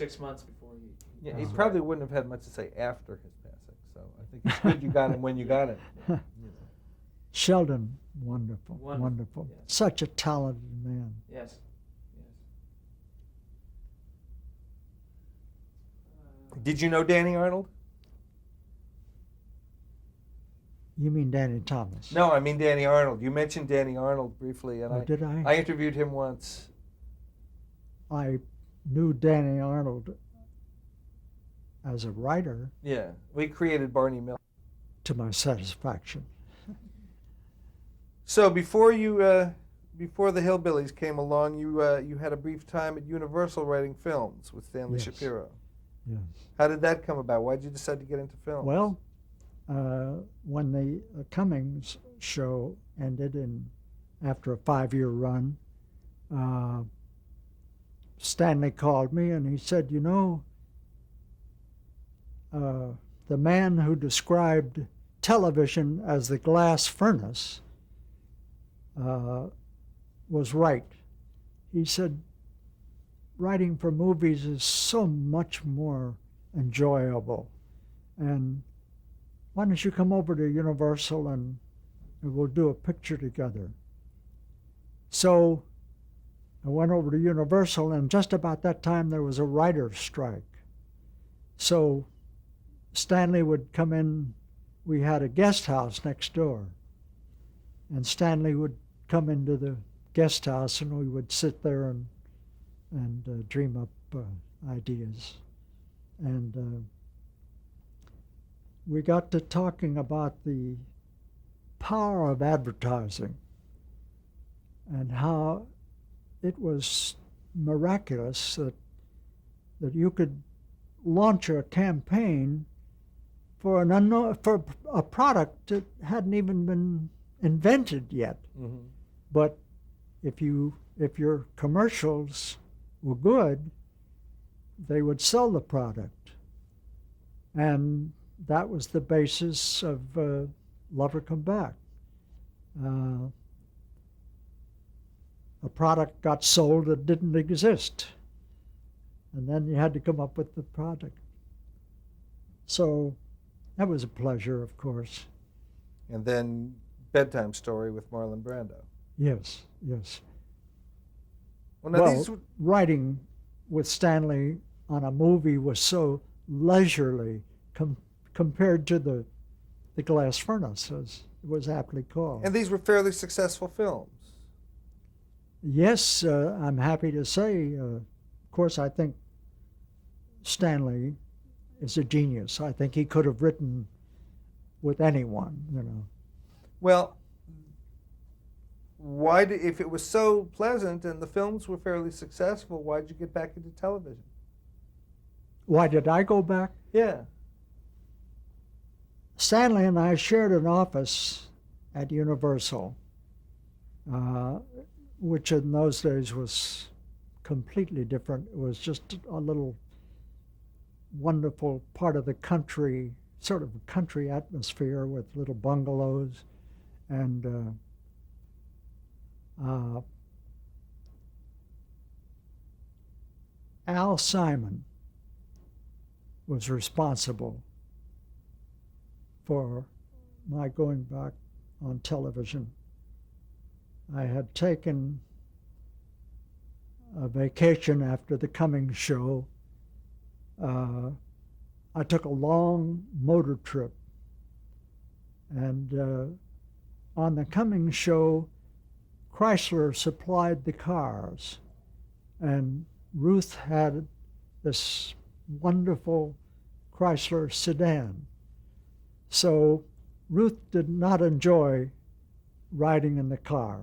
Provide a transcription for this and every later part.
6 months before he Yeah, he passed probably away. wouldn't have had much to say after his passing. So I think it's good you got him when you got him. You know. Sheldon, wonderful, Wonderful, wonderful. yes. Such a talented man. Yes. Did you know Danny Arnold? You mean Danny Thomas? No, I mean Danny Arnold. You mentioned Danny Arnold briefly, and Oh, did I I? interviewed him once. I knew Danny Arnold as a writer Yeah, we created Barney Miller. to my satisfaction. So before before the Hillbillies came along, you had a brief time at Universal writing films with Stanley Yes. Shapiro. Yes. How did that come about? Why did you decide to get into film? Well, when the Cummings show ended after a 5-year run, Stanley called me and he said, you know, the man who described television as the glass furnace was right. He said, writing for movies is so much more enjoyable. And why don't you come over to Universal and we'll do a picture together. So I went over to Universal, and just about that time there was a writer's strike. So Stanley would come in. We had a guest house next door, and Stanley would come into the guest house, and we would sit there and dream up ideas. And we got to talking about the power of advertising and how it was miraculous that you could launch a campaign for for a product that hadn't even been invented yet. Mm-hmm. But if your commercials were good, they would sell the product. And that was the basis of Lover Come Back. A product got sold that didn't exist. And then you had to come up with the product. So that was a pleasure, of course. And then Bedtime Story with Marlon Brando. Yes, yes. Well, now Well, writing with Stanley on a movie was so leisurely compared to the glass furnace, as it was aptly called. and these were fairly successful films. Yes, I'm happy to say, of course, I think Stanley is a genius. I think he could have written with anyone, you know. Well, if it was so pleasant and the films were fairly successful, why did you get back into television? Why did I go back? Yeah. Stanley and I shared an office at Universal, which in those days was completely different. It was just a little wonderful part of the country, sort of a country atmosphere with little bungalows. And Al Simon was responsible for my going back on television. I had taken a vacation after the Cummings show. I took a long motor trip, and on the Cummings show, Chrysler supplied the cars, and Ruth had this wonderful Chrysler sedan. So Ruth did not enjoy riding in the car,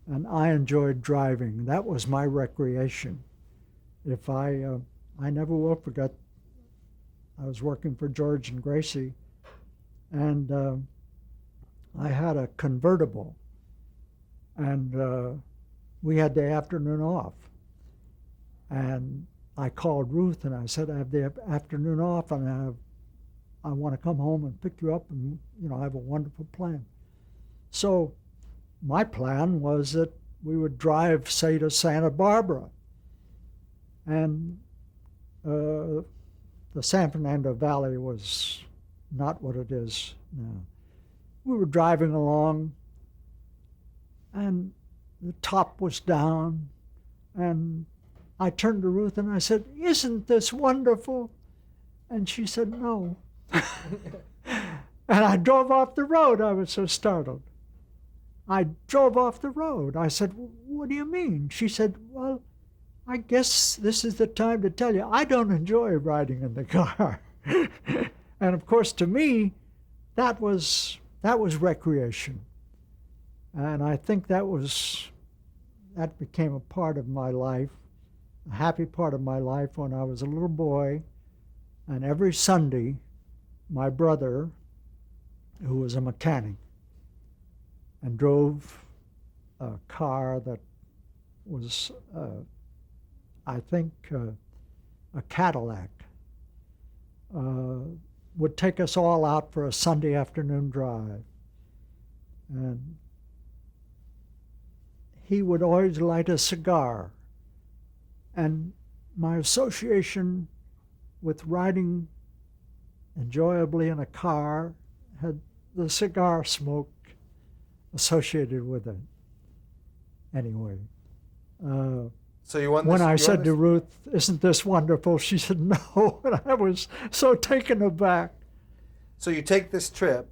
and I enjoyed driving. That was my recreation. I never will forget, I was working for George and Gracie, and I had a convertible, and we had the afternoon off. And I called Ruth and I said, I have the afternoon off, and I want to come home and pick you up, and I have a wonderful plan. So my plan was that we would drive, say, to Santa Barbara. And the San Fernando Valley was not what it is now. We were driving along, and the top was down, and I turned to Ruth and I said, "Isn't this wonderful?" And she said, "No." And I drove off the road. I was so startled. I drove off the road. I said, "What do you mean?" She said, "Well, I guess this is the time to tell you, I don't enjoy riding in the car." And of course, to me, that was recreation. And I think that became a part of my life, a happy part of my life when I was a little boy. And every Sunday, my brother, who was a mechanic and drove a car that was, I think, a Cadillac, would take us all out for a Sunday afternoon drive. And he would always light a cigar. And my association with riding enjoyably in a car had the cigar smoke associated with it. Anyway, So you won this, when I you said won to this, Ruth, "Isn't this wonderful?" she said, "No," and I was so taken aback. so you take this trip.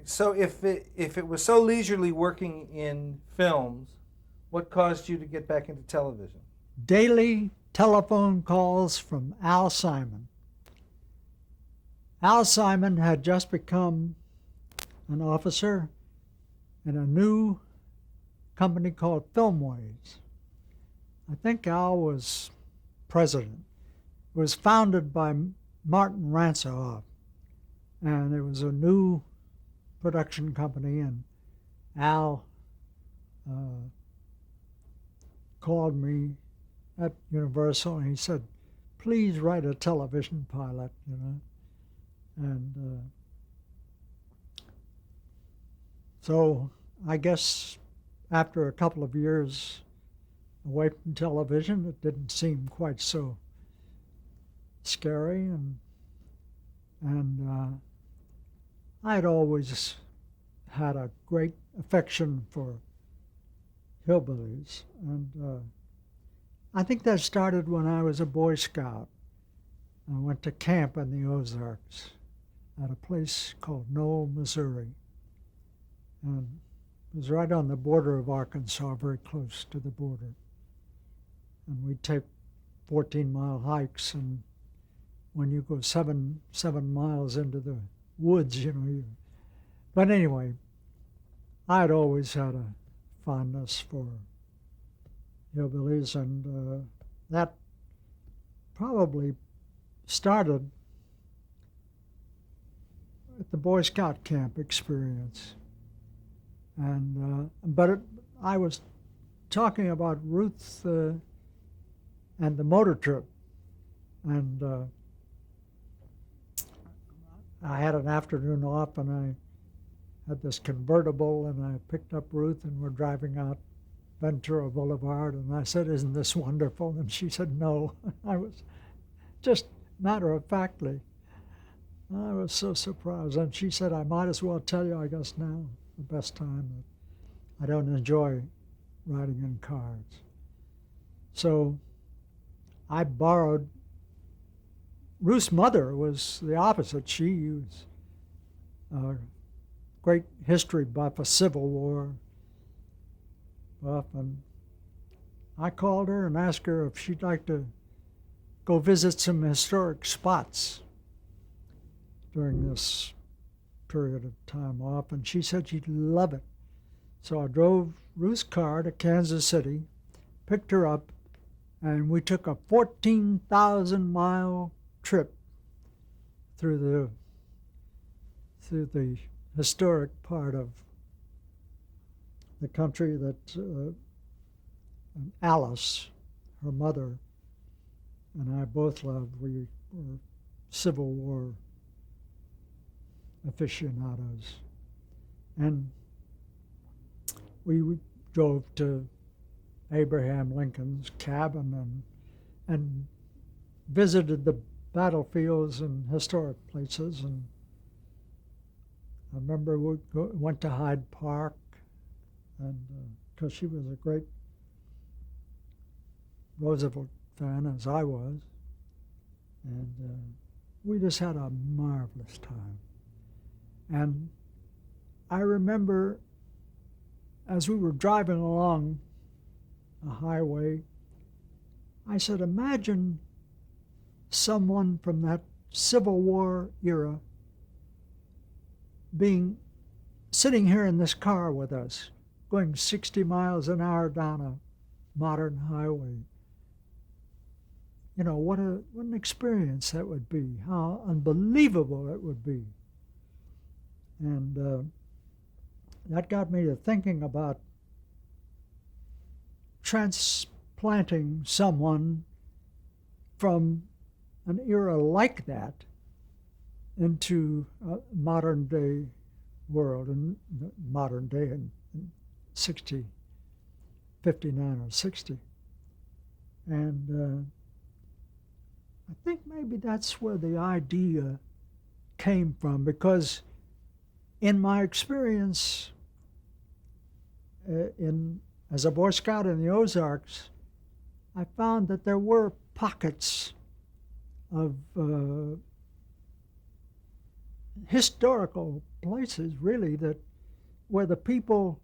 So if it was so leisurely working in films, what caused you to get back into television? Daily telephone calls from Al Simon. Al Simon had just become an officer in a new company called Filmways. I think Al was president. It was founded by Martin Ransohoff, and it was a new production company, and Al called me at Universal, and he said, "Please write a television pilot," you know. And so I guess after a couple of years away from television, it didn't seem quite so scary, and I had always had a great affection for hillbillies, and I think that started when I was a Boy Scout. I went to camp in the Ozarks at a place called Knoll, Missouri, and it was right on the border of Arkansas, very close to the border. And we'd take 14-mile hikes, and when you go seven miles into the woods, you know. But anyway, I'd always had a fondness for hillbillies, and that probably started at the Boy Scout camp experience. And I was talking about Ruth and the motor trip, and I had an afternoon off, and I had this convertible, and I picked up Ruth, and we're driving out Ventura Boulevard, and I said, "Isn't this wonderful?" And she said, "No." I was just matter-of-factly, I was so surprised. And she said, "I might as well tell you, I guess now, the best time, that I don't enjoy riding in cars." So I borrowed. Ruth's mother was the opposite. She was a great history buff, a Civil War buff, and I called her and asked her if she'd like to go visit some historic spots during this period of time off, and she said she'd love it. So I drove Ruth's car to Kansas City, picked her up, and we took a 14,000-mile trip through the historic part of the country that Alice, her mother, and I both loved. We were Civil War aficionados. And we drove to Abraham Lincoln's cabin and visited the battlefields and historic places. And I remember went to Hyde Park, and because she was a great Roosevelt fan, as I was, and we just had a marvelous time. And I remember as we were driving along a highway, I said, imagine someone from that Civil War era sitting here in this car with us, going 60 miles an hour down a modern highway. You know, what an experience that would be, how unbelievable it would be. And that got me to thinking about transplanting someone from an era like that into a modern day world, and modern day in 59 or 60. And I think maybe that's where the idea came from, because in my experience as a Boy Scout in the Ozarks, I found that there were pockets of historical places, really, where the people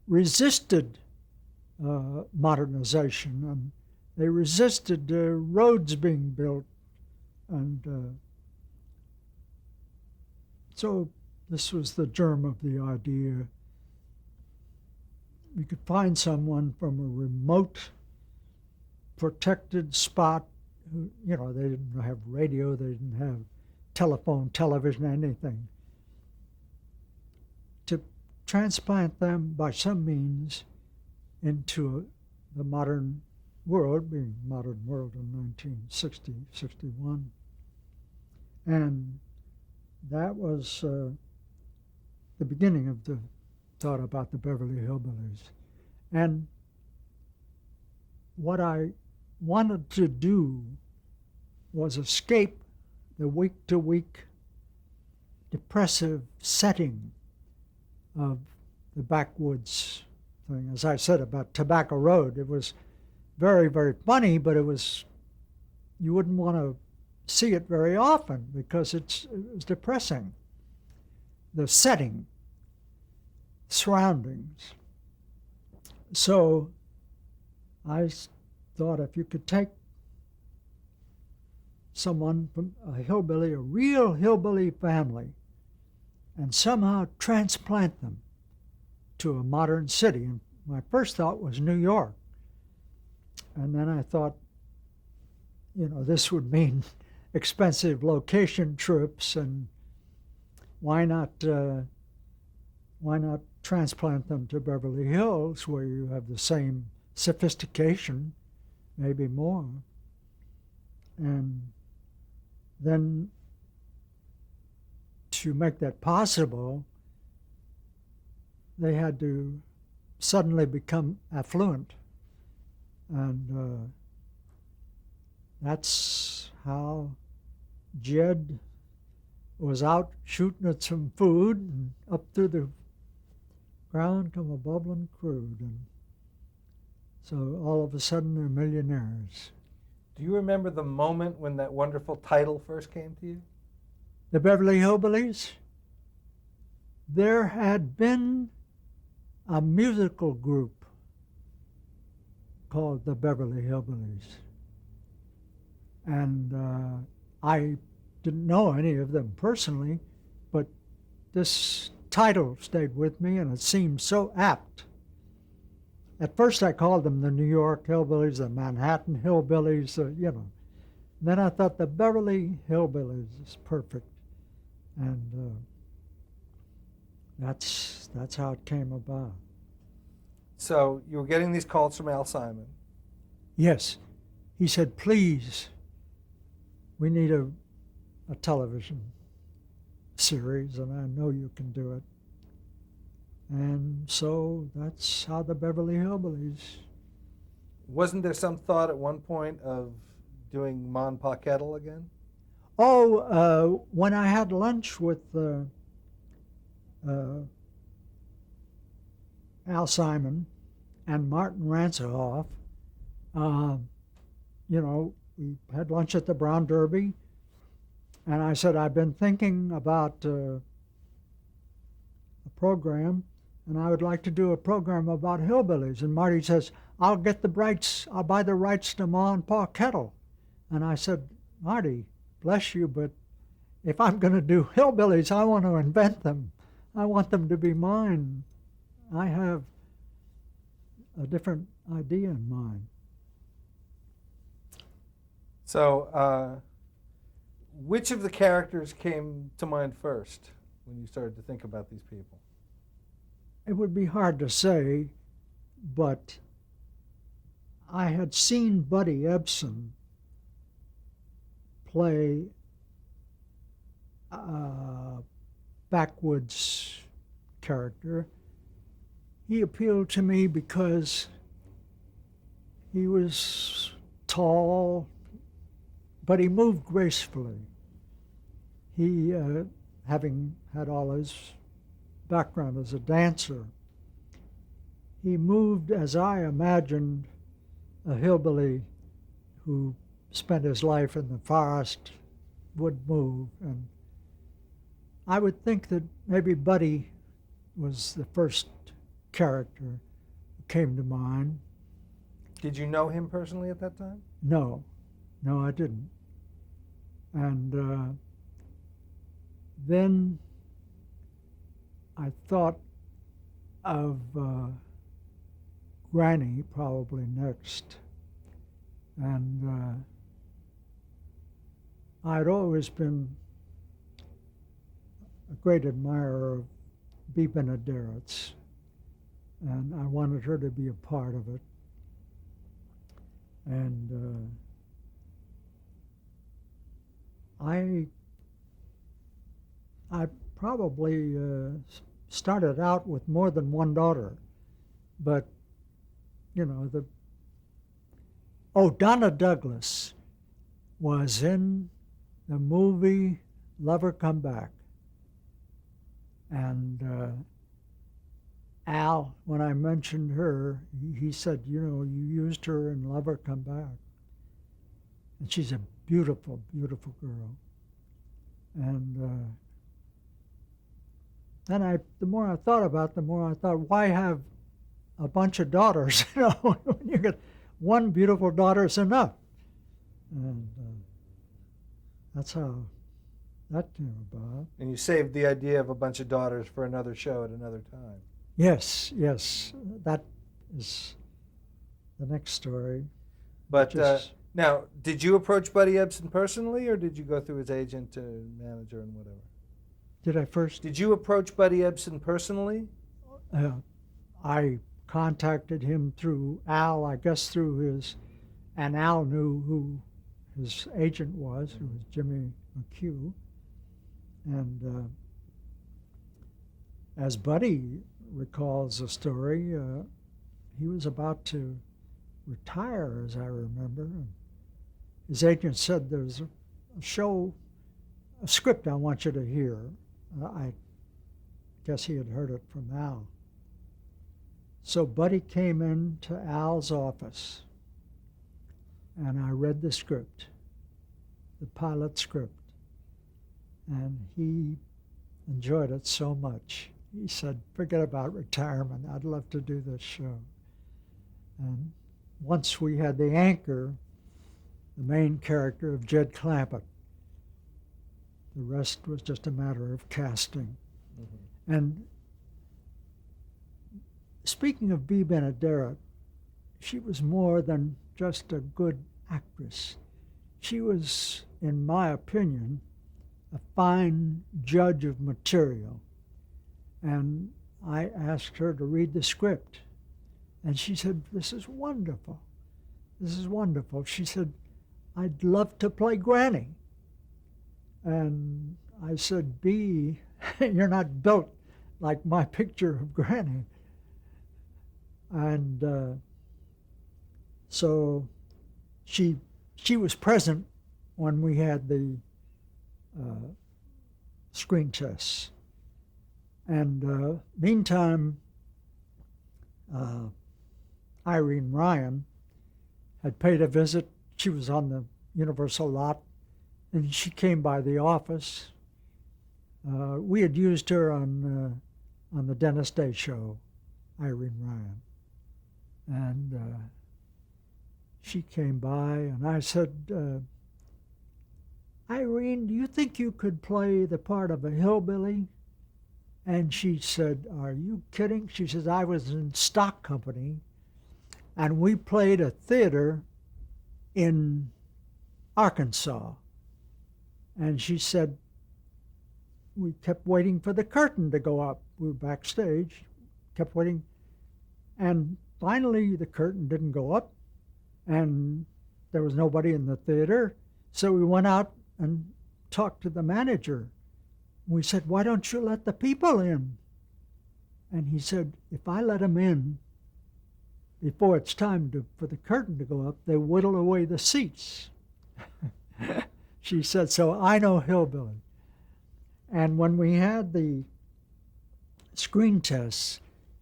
resisted modernization, and they resisted roads being built, and so this was the germ of the idea. You could find someone from a remote, protected spot who, you know, they didn't have radio, they didn't have telephone, television, anything, to transplant them by some means into the modern world, being modern world in 1960, 61. And that was the beginning of the thought about the Beverly Hillbillies. And what I wanted to do was escape the week-to-week depressive setting of the backwoods thing. As I said about Tobacco Road, it was very, very funny, but you wouldn't want to see it very often because it was depressing. The setting, surroundings. So I thought if you could take someone from a hillbilly, a real hillbilly family, and somehow transplant them to a modern city. And my first thought was New York. And then I thought, you know, this would mean expensive location trips, and why not transplant them to Beverly Hills, where you have the same sophistication, maybe more. And then to make that possible, they had to suddenly become affluent. And that's how Jed was out shooting at some food, and up through the ground come a bubbling crude. And so all of a sudden they're millionaires. Do you remember the moment when that wonderful title first came to you? The Beverly Hillbillies? There had been a musical group called the Beverly Hillbillies. And I didn't know any of them personally, but this title stayed with me, and it seemed so apt. At first I called them the New York Hillbillies, the Manhattan Hillbillies, you know. Then I thought the Beverly Hillbillies is perfect. And that's how it came about. So you were getting these calls from Al Simon. Yes. He said, please, we need a television series, and I know you can do it. And so that's how the Beverly Hillbillies Wasn't there some thought at one point of doing Mon Pa Kettle again? Oh, when I had lunch with uh, Al Simon and Martin Ransohoff, uh, we had lunch at the Brown Derby, and I said, I've been thinking about a program, and I would like to do a program about hillbillies. And Marty says, I'll buy the rights to Ma and Pa Kettle. And I said, Marty, bless you, but if I'm going to do hillbillies, I want to invent them. I want them to be mine. I have a different idea in mind. So, which of the characters came to mind first when you started to think about these people? It would be hard to say, but I had seen Buddy Ebsen play a backwoods character. He appealed to me because he was tall, but he moved gracefully. He, having had all his background as a dancer, he moved as I imagined a hillbilly who spent his life in the forest would move. And I would think that maybe Buddy was the first character who came to mind. Did you know him personally at that time? No, I didn't. And then I thought of Granny probably next. And I'd always been a great admirer of Bea Benaderet, and I wanted her to be a part of it. And I probably started out with more than one daughter, but Donna Douglas was in the movie Lover Come Back. And Al, when I mentioned her, he said, you used her in Lover Come Back. And she's a beautiful, beautiful girl. And then the more I thought about it, the more I thought, why have a bunch of daughters? When you get one beautiful daughter is enough. And that's how that came about. And you saved the idea of a bunch of daughters for another show at another time. Yes, that is the next story. But now, did you approach Buddy Ebsen personally, or did you go through his agent and manager and whatever? Did I first? Did you approach Buddy Ebsen personally? I contacted him through Al, I guess and Al knew who his agent was, who was Jimmy McHugh. And as Buddy recalls the story, he was about to retire, as I remember. And his agent said, there's a script I want you to hear. I guess he had heard it from Al. So Buddy came into Al's office, and I read the script, the pilot script, and he enjoyed it so much. He said, forget about retirement, I'd love to do this show. And once we had the anchor, the main character of Jed Clampett, the rest was just a matter of casting. Mm-hmm. And speaking of Bea Benaderet, she was more than just a good actress. She was, in my opinion, a fine judge of material. And I asked her to read the script. And she said, this is wonderful. This is wonderful. She said, I'd love to play Granny. And I said, Bea, you're not built like my picture of Granny. And So she was present when we had the screen tests. And meantime, Irene Ryan had paid a visit. She was on the Universal lot, and she came by the office. We had used her on the Dennis Day show, Irene Ryan. And she came by, and I said, Irene, do you think you could play the part of a hillbilly? And she said, are you kidding? She says, I was in stock company, and we played a theater in Arkansas. And she said, we kept waiting for the curtain to go up. We were backstage, kept waiting. And finally, the curtain didn't go up, and there was nobody in the theater. So we went out and talked to the manager. We said, why don't you let the people in? And he said, if I let them in before it's time for the curtain to go up, they whittle away the seats. She said, so I know hillbilly. And when we had the screen tests,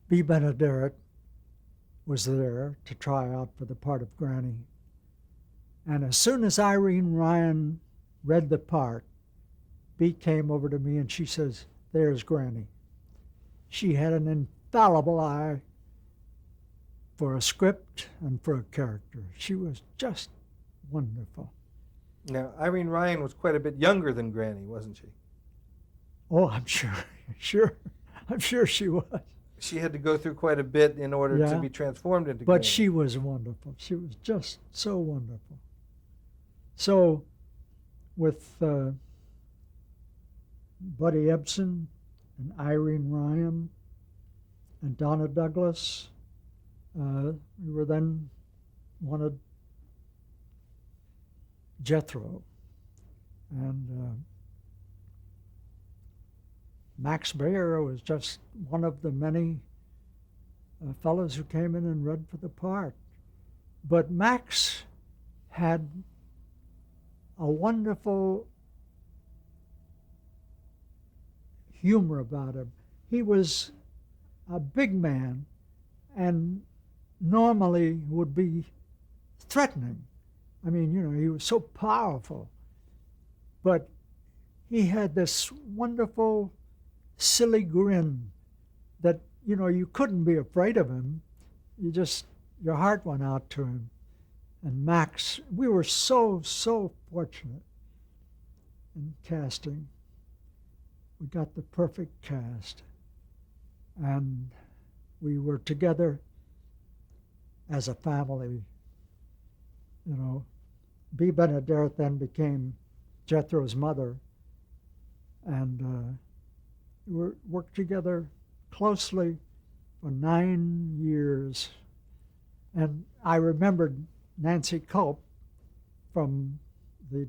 Bea Benaderet was there to try out for the part of Granny. And as soon as Irene Ryan read the part, Bea came over to me and she says, there's Granny. She had an infallible eye for a script and for a character. She was just wonderful. Now, Irene Ryan was quite a bit younger than Granny, wasn't she? Oh, I'm sure. I'm sure she was. She had to go through quite a bit in order to be transformed into But Granny. she was wonderful. She was just so wonderful. So with Buddy Ebsen and Irene Ryan and Donna Douglas, we were then wanted Jethro. And Max Baer was just one of the many fellows who came in and read for the part. But Max had a wonderful humor about him. He was a big man and normally would be threatening. I mean, you know, he was so powerful. But he had this wonderful, silly grin that, you know, you couldn't be afraid of him. Your heart went out to him. And Max, we were so fortunate in casting. We got the perfect cast. And we were together as a family. You know, Bea Benaderet then became Jethro's mother. And we worked together closely for 9 years. And I remembered Nancy Culp from the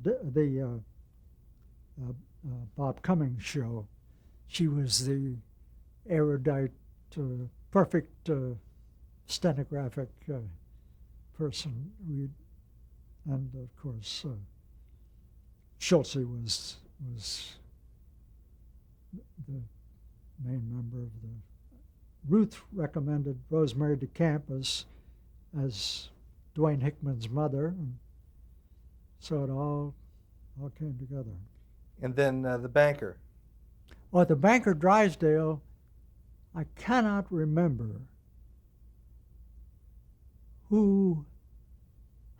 Bob Cummings show. She was the erudite, perfect stenographic person. And of course, Schulze was the main member of the. Ruth recommended Rosemary DeCamp as Dwayne Hickman's mother, and so it all came together. And then the banker. Well, the banker Drysdale, I cannot remember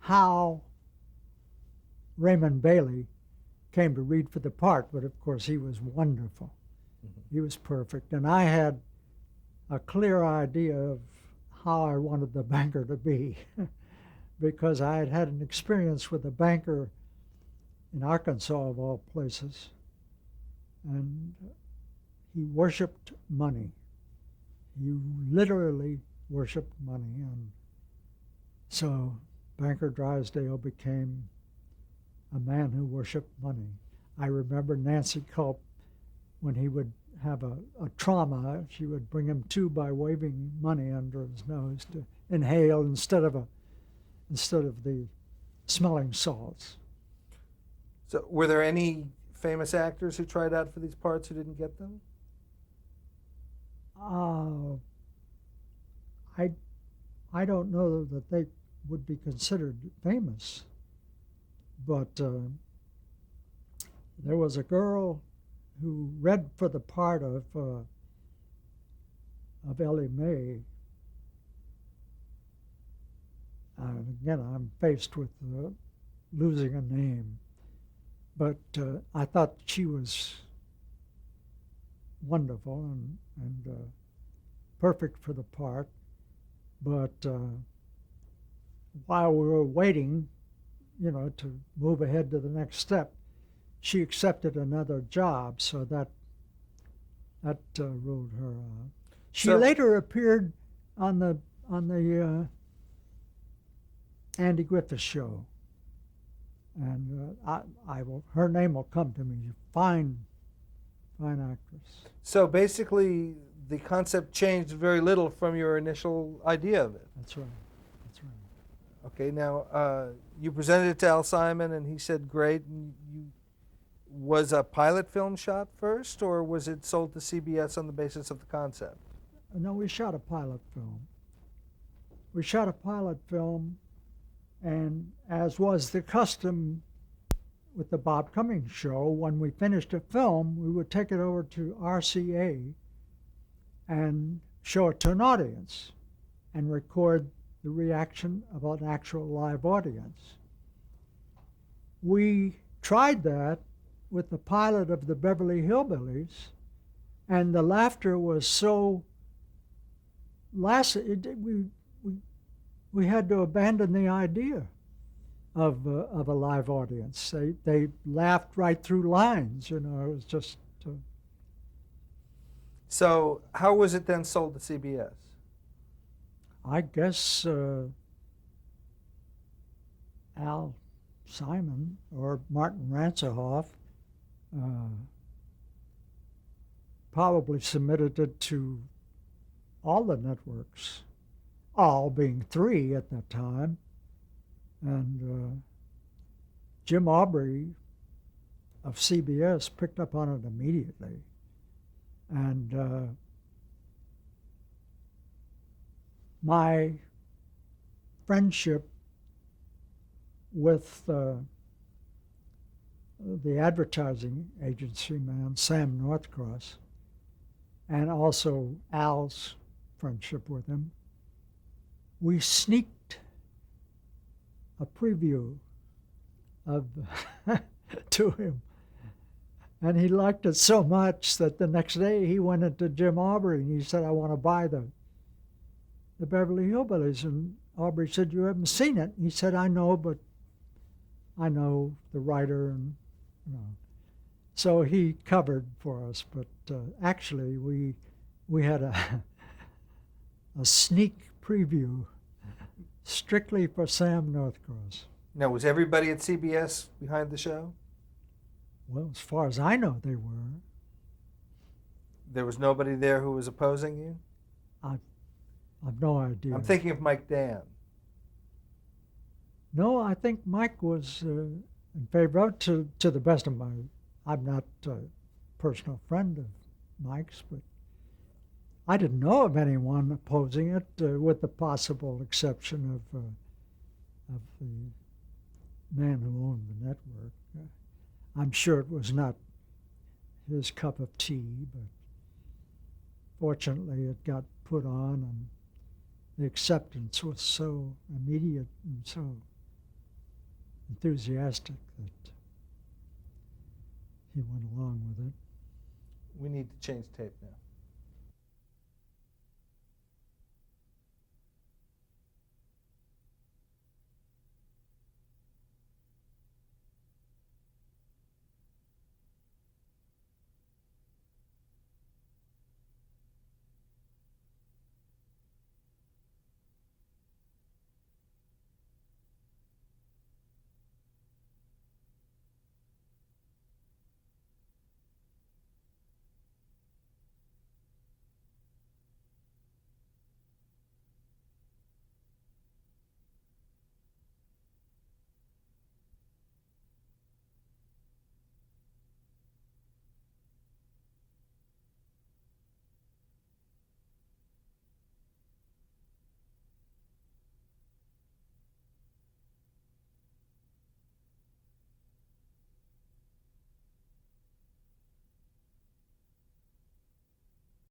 how Raymond Bailey came to read for the part, but of course he was wonderful. Mm-hmm. He was perfect, and I had a clear idea of how I wanted the banker to be because I had had an experience with a banker in Arkansas, of all places, and he worshiped money. He literally worshiped money, and so Banker Drysdale became a man who worshiped money. I remember Nancy Culp, when he would have a trauma, she would bring him to by waving money under his nose to inhale instead of instead of the smelling salts. So, were there any famous actors who tried out for these parts who didn't get them? Uh, I I don't know that they would be considered famous, but there was a girl who read for the part of Ellie Mae. Again, I'm faced with losing a name, but I thought she was wonderful and perfect for the part. But while we were waiting, to move ahead to the next step, she accepted another job, so that ruled her out. She So- later appeared on the Andy Griffith Show, and her name will come to me. Fine actress. So basically, the concept changed very little from your initial idea of it. That's right. That's right. Okay, now you presented it to Al Simon, and he said great. And was a pilot film shot first, or was it sold to CBS on the basis of the concept? No, we shot a pilot film. We shot a pilot film, and as was the custom with the Bob Cummings show, when we finished a film, we would take it over to RCA and show it to an audience and record the reaction of an actual live audience. We tried that with the pilot of the Beverly Hillbillies, and the laughter was so we had to abandon the idea of a live audience. They laughed right through lines. It was just. So how was it then sold to CBS? I guess Al Simon or Martin Ransohoff probably submitted it to all the networks, all being 3 at that time. And Jim Aubrey of CBS picked up on it immediately. And my friendship with the advertising agency man, Sam Northcross, and also Al's friendship with him, we sneaked a preview of to him. And he liked it so much that the next day he went into Jim Aubrey and he said, I want to buy the Beverly Hillbillies. And Aubrey said, you haven't seen it? He said, I know, but I know the writer. And so he covered for us. But actually, we had a sneak preview strictly for Sam Northcross. Now, was everybody at CBS behind the show? Well, as far as I know, they were. There was nobody there who was opposing you? I've no idea. I'm thinking of Mike Dan. No, I think Mike was in favor of it, to the best of my. I'm not a personal friend of Mike's, but I didn't know of anyone opposing it, with the possible exception of the man who owned the network. I'm sure it was not his cup of tea, but fortunately it got put on, and the acceptance was so immediate and so enthusiastic that he went along with it. We need to change tape now.